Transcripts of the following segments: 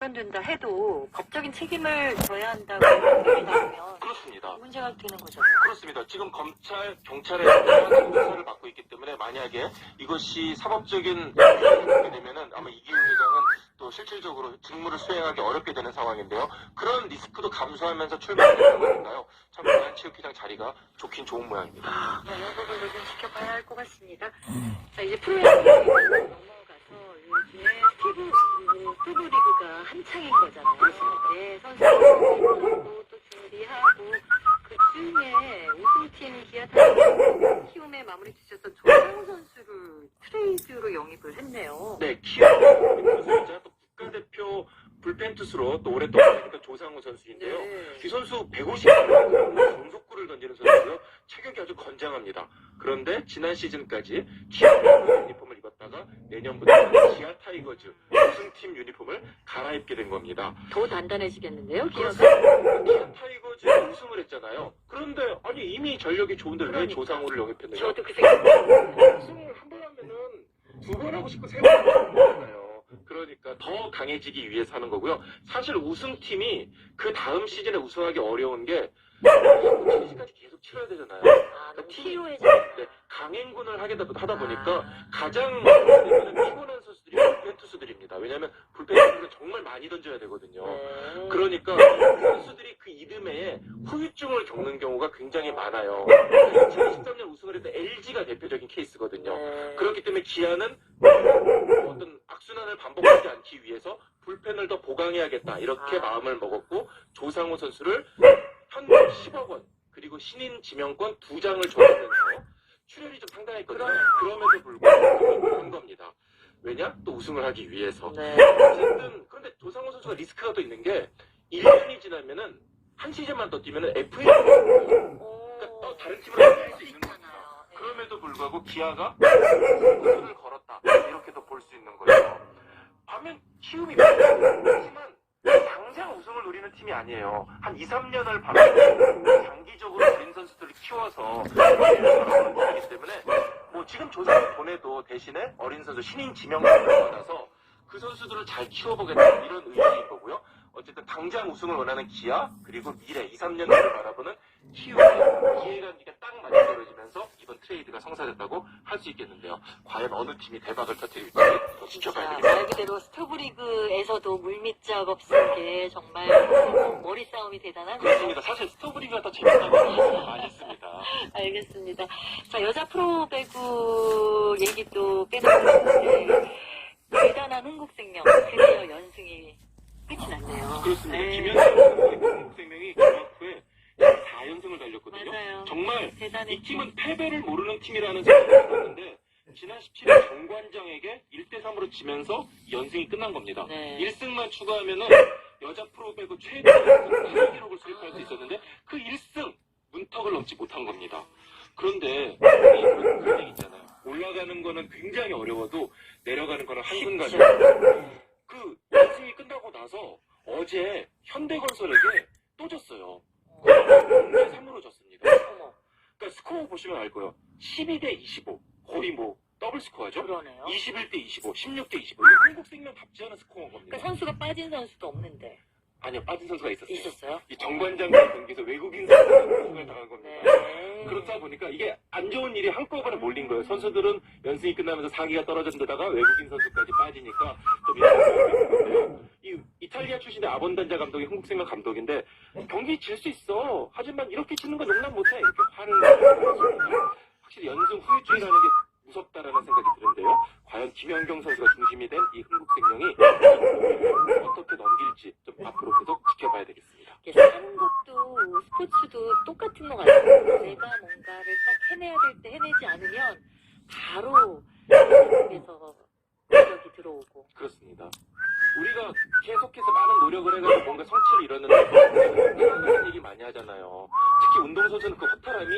발견된다 해도 법적인 책임을 져야 한다고 판결이 나오면 그렇습니다. 문제가 되는 거죠. 그렇습니다. 지금 검찰, 경찰에서 수사를 받고 있기 때문에 만약에 이것이 사법적인 수사를 받게 되면은 아마 이기훈 회장은 또 실질적으로 직무를 수행하기 어렵게 되는 상황인데요. 그런 리스크도 감수하면서 출마하는 거니까요. 참 문화체육회장 자리가 좋긴 좋은 모양입니다. 이 부분도 좀 지켜봐야 할 것 같습니다. 자, 이제 프로야구 넘어가서 요즘에 스토브 리그가 한창인 거잖아요. 네, 선수들도 또 준비하고 그 중에 우승팀 기아 타이거즈 키움에 마무리 지셨던 조상우 선수를 트레이드로 영입을 했네요. 네, 키움 선수이자 또 국가대표 불펜 투수로 또 오랫동안 했던 조상우 선수인데요. 네. 이 선수 150km 정속구를 던지는 선수고요. 체격이 아주 건장합니다. 그런데 지난 시즌까지 키움 유니폼을 입었다가 내년부터 기아 타이거즈 우승팀 유니폼을 갈아입게 된 겁니다. 더 단단해지겠는데요, 기아가? 기아 타이거즈 우승을 했잖아요. 그런데 아니 이미 전력이 좋은데 왜 그러니까. 조상우를 영입했느냐? 저도 그 생각. 우승을 한 번 하면은 두 번 하고 싶고 세 번 하잖아요. 그러니까 더 강해지기 위해서 하는 거고요. 사실 우승팀이 그 다음 시즌에 우승하기 어려운 게 시리즈까지 계속 치러야 되잖아요. 아, 필요해져. 네, 강행군을 하다 보니까 아. 가장 피곤한 선수들이 불펜 투수들입니다. 왜냐하면 불펜 투수는 정말 많이 던져야 되거든요. 네. 그러니까 선수들이 그 이듬해에 후유증을 겪는 경우가 굉장히 많아요. 2013년 우승을 했던 LG가 대표적인 케이스거든요. 네. 그렇기 때문에 기아는 어떤 악순환을 반복하지 않기 위해서 불펜을 더 보강해야겠다 이렇게 마음을 먹었고 조상우 선수를 현금 10억 원 그리고 신인 지명권 2장을 줘가면서 출혈이 좀 상당했거든요. 그럼에도 불구하고 한 겁니다. 왜냐? 또 우승을 하기 위해서. 네. 어쨌든 그런데 조상우 선수가 리스크가 또 있는 게 1년이 지나면은 한 시즌만 더 뛰면은 FA가 그러니까 또 다른 팀으로 할 수 있는 겁니다. 그럼에도 불구하고 기아가 우승을 걸었다 이렇게도 볼 수 있는 거예요. 반면 키움이 하지만 당장 우승을 노리는 팀이 아니에요. 한 2, 3년을 바라보고 장기적으로 어린 선수들을 키워서 하는 팀이기 때문에 뭐 지금 조상을 보내도 대신에 어린 선수 신인 지명권을 받아서 그 선수들을 잘 키워보겠다 이런 의지인 거고요. 어쨌든 당장 우승을 원하는 기아 그리고 미래 2, 3년 뒤를 바라보는 키움의 기회가 딱 맞아떨어지면서 이번 트레이드가 성사됐다고 할 수 있겠는데요. 과연 어느 팀이 대박을 터뜨릴지 더 지켜봐야 되겠습니다. 말 그대로 스토브리그에서도 물밑작 없은 게 정말 머리 싸움이 대단한 그렇습니다. 사실 스토브리그가 더 재밌다고 많이 했습니다. 알겠습니다. 자, 여자 프로배구 얘기도 빼놓는데 대단한 흥국생명 드디어 연승이 끝이 났네요. 그렇습니다. 네. 김현정 선수의 한국생명이 개막 후에 4연승을 달렸거든요. 맞아요. 정말 대단했죠. 이 팀은 패배를 모르는 팀이라는 생각이 들었는데 지난 17일 정관장에게 1대3으로 지면서 연승이 끝난 겁니다. 네. 1승만 추가하면은 여자 프로배구 최대 연승 기록을 수립할 수 있었는데 그 1승 문턱을 넘지 못한 겁니다. 그런데 그런 얘기 있잖아요. 올라가는 거는 굉장히 어려워도 내려가는 거는 한순간이에요. 그 연승이 끝나고 나서 어제 현대건설에게 또 졌어요. 3으로 졌습니다. 그러니까 스코어 보시면 알 거예요. 12대 25. 거의 뭐 더블 스코어죠? 그러네요. 21대 25, 16대 25. 이거 한국생명답지 않은 스코어인 겁니다. 그러니까 선수가 빠진 선수도 없는데 아니요, 빠진 선수가 있었어요. 있었어요? 이 정관장 경기에서 외국인 선수가 우승을 당한 겁니다. 네. 그렇다 보니까 이게 안 좋은 일이 한꺼번에 몰린 거예요. 선수들은 연승이 끝나면서 사기가 떨어진 데다가 외국인 선수까지 빠지니까 좀 이런 이 이탈리아 출신의 아본단자 감독이 한국생명 감독인데 경기 질 수 있어. 하지만 이렇게 치는 건 용납 못해. 이렇게 화를 내요. 확실히 연승 후유증이라는 게 무섭다라는 생각이 드는데요. 과연 김연경 선수가 중심이 된 이 흥국생명이 어떻게 넘길지 좀 앞으로 계속 지켜봐야 되겠습니다. 사는 것도 스포츠도 똑같은 것 같아요. 내가 뭔가를 딱 해내야 될 때 해내지 않으면 바로 속에서 공격이 들어오고. 그렇습니다. 우리가 계속해서 많은 노력을 해가지고 뭔가 성취를 이뤘는데 그런 얘기 많이 하잖아요. 특히 운동선수는 그 허탈함이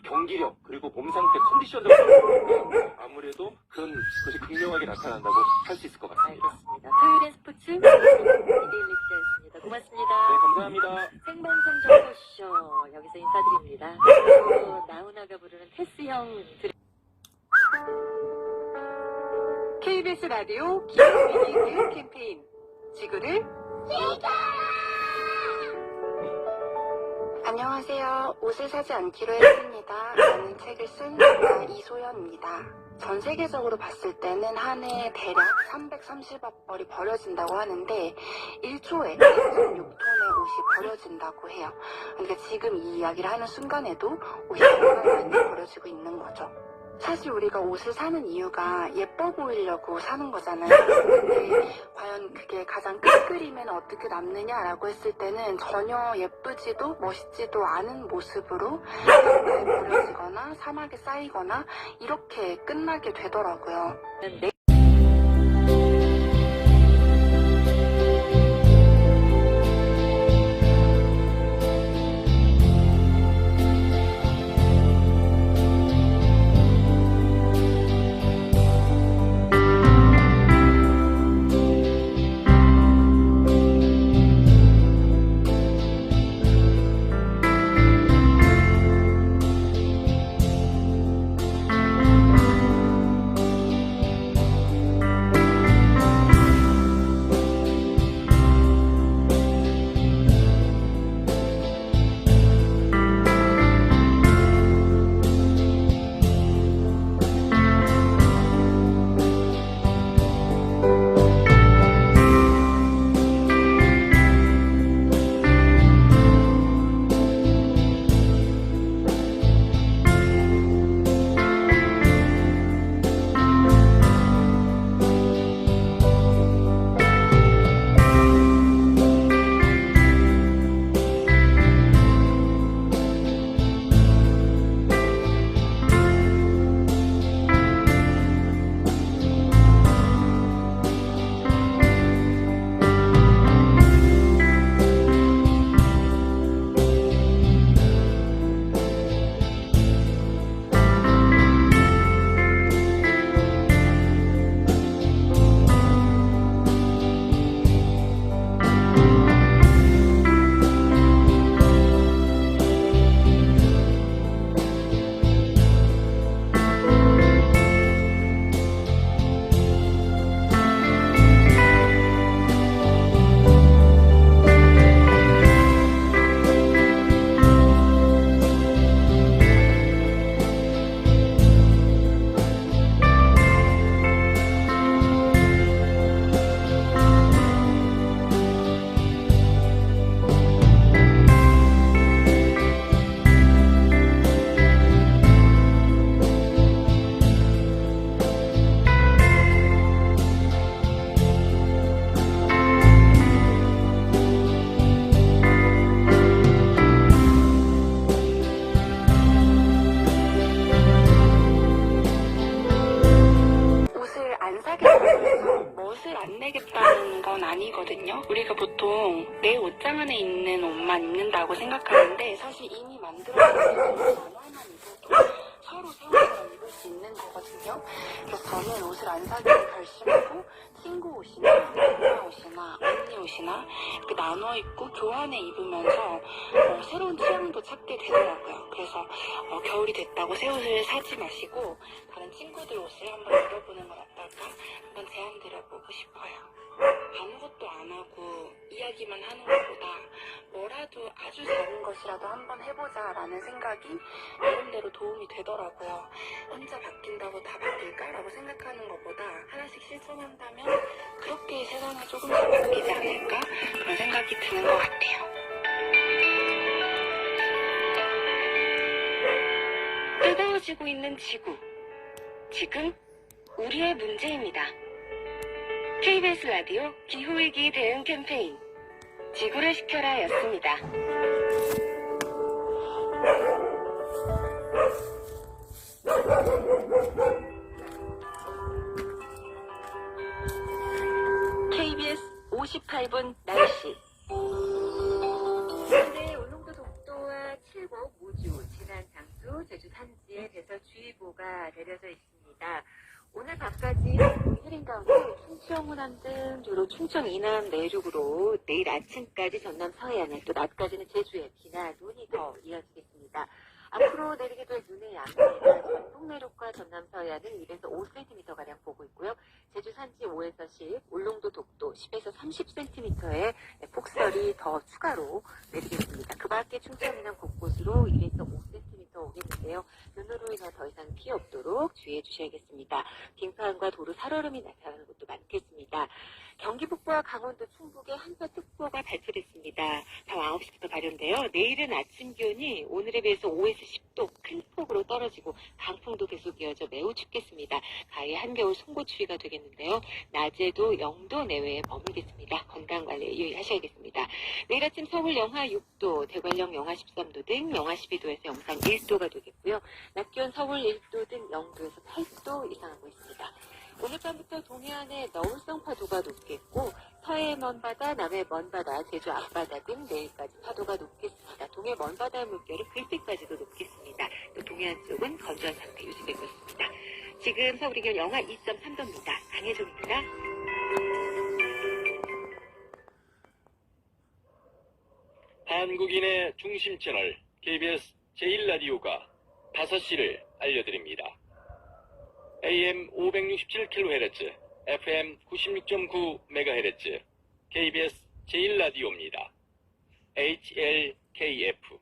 경기력 그리고 몸 상태 컨디션으로 아무래도 그런 것이 극명하게 나타난다고 할 수 있을 것 같습니다. 알겠습니다. 토요일엔 스포츠 이데일리 기자였습니다. 고맙습니다. 네, 감사합니다. 생방송 정보쇼 여기서 인사드립니다. 그리고 나훈아가 부르는 테스형 KBS 라디오 기후위기 대응 캠페인 지구를 안녕하세요. 옷을 사지 않기로 했습니다. 라는 책을 쓴 작가 이소연입니다. 전 세계적으로 봤을 때는 한 해 대략 330억 벌이 버려진다고 하는데 1초에 36톤의 옷이 버려진다고 해요. 그러니까 지금 이 이야기를 하는 순간에도 옷이 정말 많이 버려지고 있는 거죠. 사실 우리가 옷을 사는 이유가 예뻐 보이려고 사는 거잖아요. 근데 과연 그게 가장 큰 그림에는 어떻게 남느냐라고 했을 때는 전혀 예쁘지도 멋있지도 않은 모습으로 바다에 버려지거나 사막에 쌓이거나 이렇게 끝나게 되더라고요. 멋을 안 내겠다는 건 아니거든요. 우리가 보통 내 옷장 안에 있는 옷만 입는다고 생각하는데 사실 이미 만들어진 옷 하나만 입어도 서로 세워서 입을 수 있는 거거든요. 그래서 저는 옷을 안 사기로 결심하고 친구 옷이나 누나 옷이나 언니 옷이나 이렇게 나눠 입고 교환해 입으면서 새로운 취향도 찾게 되더라고요. 그래서 겨울이 됐다고 새 옷을 사지 마시고 다른 친구들 옷을 한번 입어보는 건 어떨까? 한번 제안 드려보고 싶어요. 아무것도 안 하고 이야기만 하는 것보다 뭐라도 아주 작은 것이라도 한번 해보자라는 생각이 나름대로 도움이 되더라고요. 혼자 바뀐다고 다 바뀔까라고 생각하는 것보다 하나씩 실천한다면 그렇게 세상이 조금씩 바뀌지 않을까? 그런 생각이 드는 것 같아요. 뜨거워지고 있는 지구. 지금 우리의 문제입니다. KBS 라디오 기후위기 대응 캠페인 지구를 지켜라 였습니다. KBS 58분 날씨. 현재 울릉도 독도와 칠곡, 무주, 진안, 장수, 제주 산지에 대설주의보가 내려져 있습니다. 오늘 밤까지 흐린 가운데 충청 호남 등 주로 충청 이남 내륙으로 내일 아침까지 전남 서해안에 또 낮까지는 제주에 비나 눈이 더 이어지겠습니다. 앞으로 내리게 될 눈의 양입니다. 전북 내륙과 전남 서해안은 1에서 5cm가량 보고 있고요. 제주 산지 5에서 10, 울릉도 독도 10에서 30cm의 폭설이 더 추가로 내리겠습니다. 그 밖에 충청 이남 곳곳으로 1에서 5cm 오겠는데요. 눈으로 인해 더 이상 피해 없도록 주의해 주셔야겠습니다. 빙판과 도로 살얼음이 나타나는 곳도 많겠습니다. 경기 북부와 강원도 충북에 한파특보가 발표됐습니다. 밤 9시부터 발효인데요. 내일은 아침 기온이 오늘에 비해서 5에서 10도 큰 폭으로 떨어지고 강풍도 계속 이어져 매우 춥겠습니다. 가히 한겨울 송고추위가 되겠는데요. 낮에도 0도 내외에 머물겠습니다. 건강관리에 유의하셔야겠습니다. 내일 아침 서울 영하 6도, 대관령 영하 13도 등 영하 12도에서 영상 1도가 되겠고요. 낮 기온 서울 1도 등 0도에서 8도 이상하고 있습니다. 오늘 밤부터 동해안의 너울성 파도가 높겠고 서해의 먼바다, 남해 먼바다, 제주 앞바다 등 내일까지 파도가 높겠습니다. 동해 먼바다의 물결은 글씨까지도 높겠습니다. 또 동해안 쪽은 건조한 상태 유지되고 있습니다. 지금 서울의 기온 영하 2.3도입니다. 강혜정입니다. 한국인의 중심 채널 KBS 제1라디오가 5시를 알려드립니다. AM 567kHz, FM 96.9MHz, KBS 제1라디오입니다. HLKF.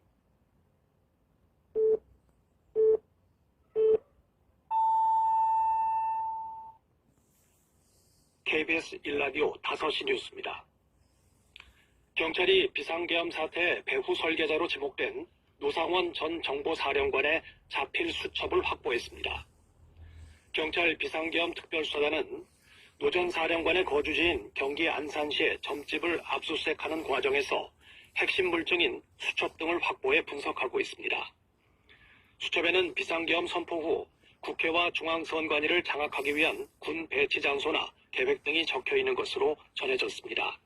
KBS 1라디오 5시 뉴스입니다. 경찰이 비상계엄 사태 배후 설계자로 지목된 노상원 전 정보사령관의 자필 수첩을 확보했습니다. 경찰 비상계엄 특별수사단은 노 전 사령관의 거주지인 경기 안산시의 점집을 압수수색하는 과정에서 핵심 물증인 수첩 등을 확보해 분석하고 있습니다. 수첩에는 비상계엄 선포 후 국회와 중앙선관위를 장악하기 위한 군 배치 장소나 계획 등이 적혀 있는 것으로 전해졌습니다.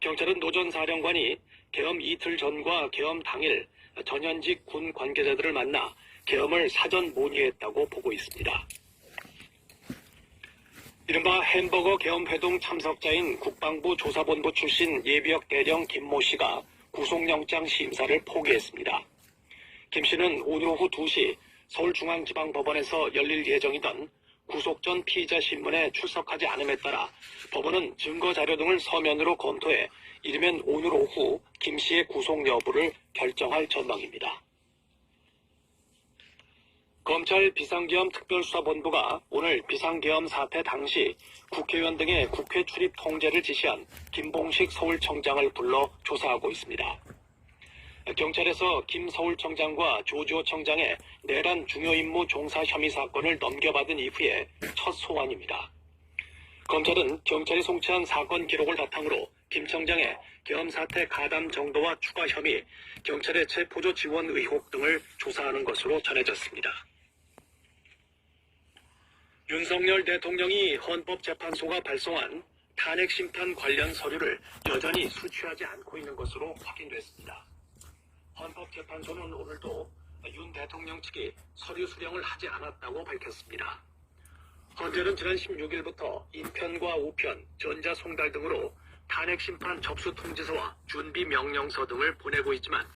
경찰은 노 전 사령관이 계엄 이틀 전과 계엄 당일 전현직 군 관계자들을 만나 계엄을 사전 문의했다고 보고 있습니다. 이른바 햄버거 계엄회동 참석자인 국방부 조사본부 출신 예비역 대령 김모 씨가 구속영장 심사를 포기했습니다. 김 씨는 오늘 오후 2시 서울중앙지방법원에서 열릴 예정이던 구속 전 피의자 신문에 출석하지 않음에 따라 법원은 증거자료 등을 서면으로 검토해 이르면 오늘 오후 김 씨의 구속 여부를 결정할 전망입니다. 검찰 비상계엄 특별수사본부가 오늘 비상계엄 사태 당시 국회의원 등의 국회 출입 통제를 지시한 김봉식 서울청장을 불러 조사하고 있습니다. 경찰에서 김 서울청장과 조지호 청장의 내란 중요 임무 종사 혐의 사건을 넘겨받은 이후에 첫 소환입니다. 검찰은 경찰이 송치한 사건 기록을 바탕으로 김 청장의 계엄 사태 가담 정도와 추가 혐의, 경찰의 체포조 지원 의혹 등을 조사하는 것으로 전해졌습니다. 윤석열 대통령이 헌법재판소가 발송한 탄핵심판 관련 서류를 여전히 수취하지 않고 있는 것으로 확인됐습니다. 헌법재판소는 오늘도 윤 대통령 측이 서류 수령을 하지 않았다고 밝혔습니다. 헌재는 지난 16일부터 인편과 우편, 전자송달 등으로 탄핵심판 접수 통지서와 준비 명령서 등을 보내고 있지만